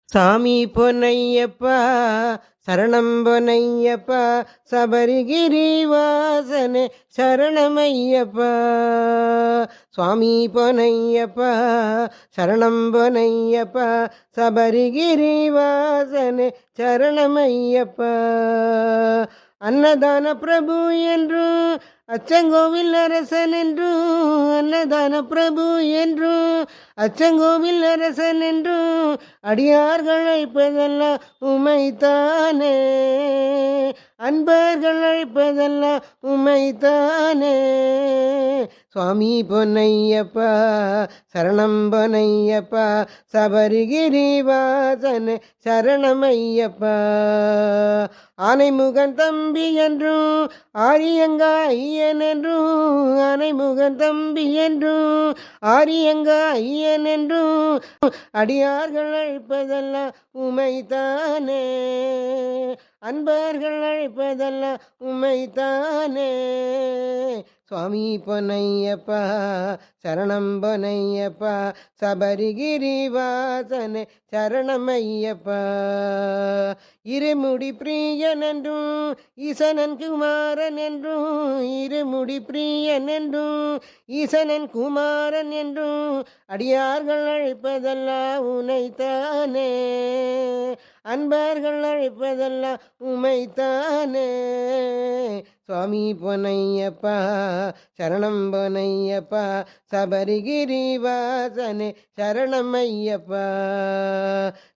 சாமி பொன்னையப்பா சரணம் பொன்னையப்பா சபரிகிரி வாசனே சரணமையப்பா. சுவாமி பொன்னையப்பா சரணம் பொன்னையப்பா சபரிகிரி வாசனே சரணமையப்பா. அன்னதான பிரபு என்றும் அச்சங்கோவில் அரசன் என்றும், அன்னதான பிரபு என்றும் அச்சங்கோவில் அரசன் என்றும் அடியார்கள் அழைப்பதெல்லாம் உமைத்தானே, அன்பர்கள் அழைப்பதெல்லாம் உமைத்தானே. சுவாமி பொன்னையப்பா சரணம் பொன்னையப்பா சபரிகிரி வாசனே சரணமையப்பா. ஆனைமுகன் தம்பி என்றும் ஆரியங்கா ஐயன் என்றும், ஆனைமுகன் தம்பி என்றும் ஆரியங்கா ஐயன் என்றும் அடியார்கள் அழைப்பதெல்லாம் உமைத்தானே, அன்பர்கள் அழைப்பதெல்லாம் உமைத்தானே. சுவாமி பொன்னையப்பா சரணம் பொன்னையப்பா சபரிகிரி வாசனே சரணமையப்பா. இருமுடி பிரியன் என்றும் ஈசனன் குமாரன் என்றும், இருமுடி பிரியன் என்றும் ஈசனன் குமாரன் என்றும் அடியார்கள் அழைப்பதெல்லாம் உனைத்தானே, அன்பர்கள் அழைப்பதெல்லாம் உமைத்தானே. சுவாமி பொன்னையப்பா சரணம் பொன்னையப்பா சபரிகிரி வாசனே சரணமையப்பா.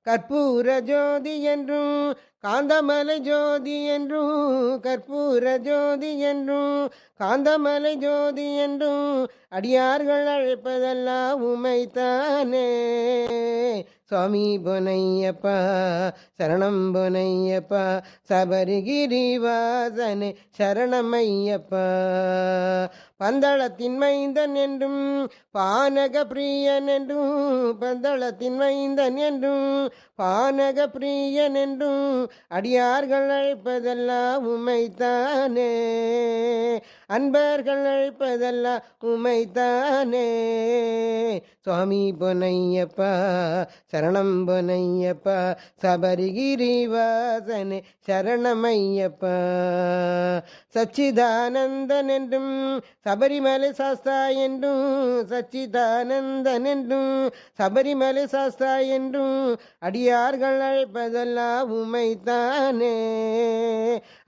கற்பூர ஜோதி என்றும் காந்தமலை ஜோதி என்றும், கற்பூர ஜோதி என்றும் காந்தமலை ஜோதி என்றும் அடியார்கள் அழைப்பதெல்லாம் உமைத்தானே. சுவாமி பொன்னையப்பா சரணம் பொன்னையப்பா சபரிகிரி வாசனே சரணமையப்பா. பந்தளத்தின் மைந்தன் என்றும் பானக பிரியன் என்றும், பந்தளத்தின் மைந்தன் என்றும் பானக பிரியன் என்றும் அடியார்கள் அழைப்பதெல்லாம் உமைத்தானே, அன்பர்கள் அழைப்பதெல்லாம் உமைத்தானே. சுவாமி பொன்னையப்பா சரணம் பொன்னையப்பா சபரிகிரி வாசனே சரணமையப்பா. சச்சிதானந்தன் என்றும் சபரிமலை சாஸ்தா என்றும், சச்சிதானந்தன் என்றும் சபரிமலை சாஸ்தா என்றும் அடியார்கள் அழைப்பதெல்லாம் உமைத்தானே,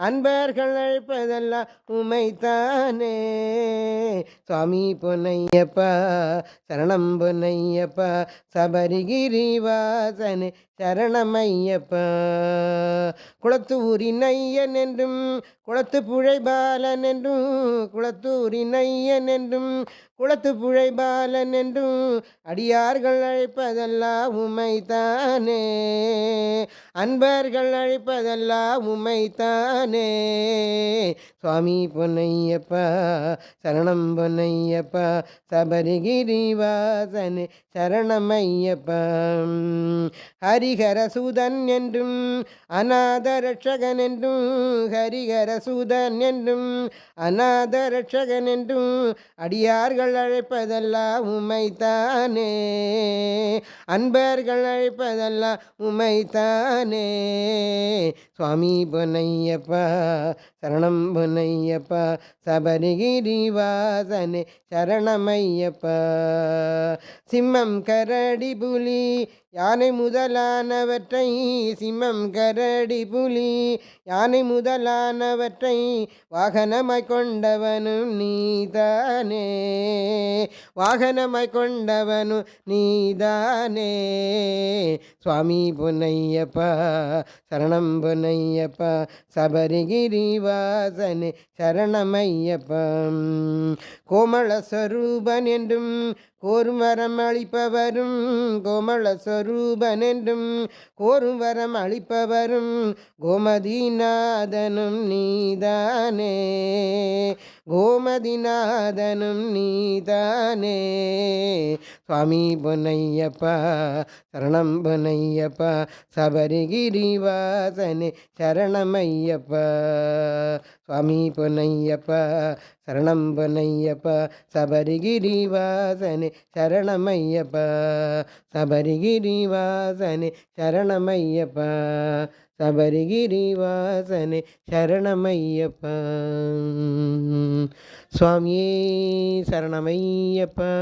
அன்பர்கள் அழைப்பதெல்லாம் உமைத்தானே. சுவாமி பொன்னையப்பா சரணம் பொன்னையப்பா சபரிகிரி வாசனே சரணமையப்பா. குளத்தூரின் ஐயன் என்றும் குளத்து புழை பாலன் என்றும், குளத்தூரின் ஐயன் என்றும் குளத்து புழை பாலன் என்றும் அடியார்கள் அழைப்பதெல்லாம் உமைத்தானே, அன்பர்கள் அழைப்பதெல்லாம் உமைத்தானே. சுவாமி பொன்னையப்பா சரணம் பொன்னையப்பா சபரிகிரி வாசனே சரணமையப்பா. ஹரிஹர சூதன் என்றும் அநாத ரட்சகன் என்றும், ஹரிஹர சூதன் என்றும் அநாத ரட்சகன் என்றும் அடியார்கள் அழைப்பதெல்லாம் உமைத்தானே, அன்பர்கள் அழைப்பதெல்லாம் உமைத்தானே. சுவாமி பொன்னையப்பா சரணம் பொன்னையப்பா சபரிகிரி வாசனே சரணமையப்பா. சிம்மம் கரடி புலி யானை முதலானவற்றை, சிம்மம் கரடி புலி யானை முதலானவற்றை வாகனமாய் கொண்டவனும் நீதானே, வாகனமாய் கொண்டவனும் நீதானே. சுவாமி பொன்னையப்பா சரணம் பொன்னையப்பா சபரிகிரி வாசனே சரணமையப்பா. கோமள ஸ்வரூபன் என்றும் கோரும் வரம் அளிப்பவரும், கோமள ஸ்வரூபன் என்றும் கோரும் வரம் அளிப்பவரும் கோமதிநாதனும் நீதானே, கோமதிநாதனும் நீதானே. சுவாமி பொன்னையப்பா சரணம் பொன்னையப்பா, சபரிகிரிவாசனே சரணமையப்பா. சுவாமி பொன்னையப்பா சரணம் பொன்னையப்பா, சபரிகிரிவாசனே சரணமையப்பா. சபரிகிரிவாசனே சரணமையப்பா. சபரிகிரிவாசனே சரணமையப்பா. சுவாமியே சரணமையப்பா.